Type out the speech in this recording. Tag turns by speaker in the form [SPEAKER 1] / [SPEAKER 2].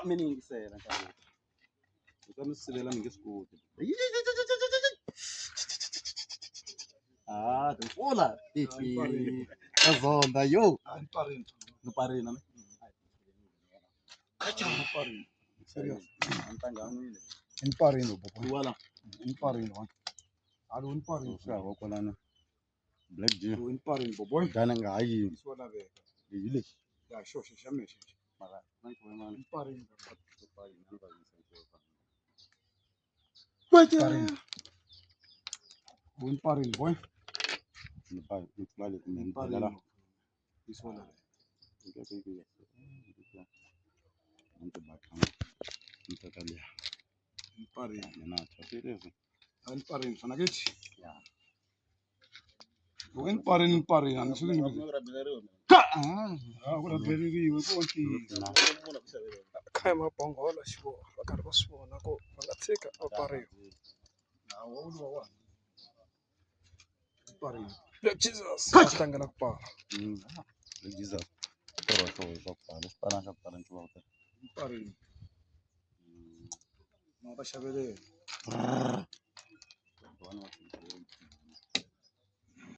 [SPEAKER 1] Mini ngisela nkabe. Ngicela usilela ngesigodi. Difula. Azonda yo. Nuparina. Nuparina. Serious. Antangangile. Nuparina bobo. Wala. Nuparina. Alo nuparina. Sawa kolana. Black G. Nuparina bobo. Dana ngayi. Iswala be. Yile. Ya shoshe shameshe. Mara. Nuparina. Nuparina. Nuparina boy. Nuparina. Iswala be. Parin fana kithi wen parin angisho kula beriwe konke
[SPEAKER 2] khaya mabhongola shibo va karhi va swi vona ku va nga tshika va pariwa. Black Jesus va tlangela ku pala.
[SPEAKER 1] Jesus. Parin. Ma va xavelela.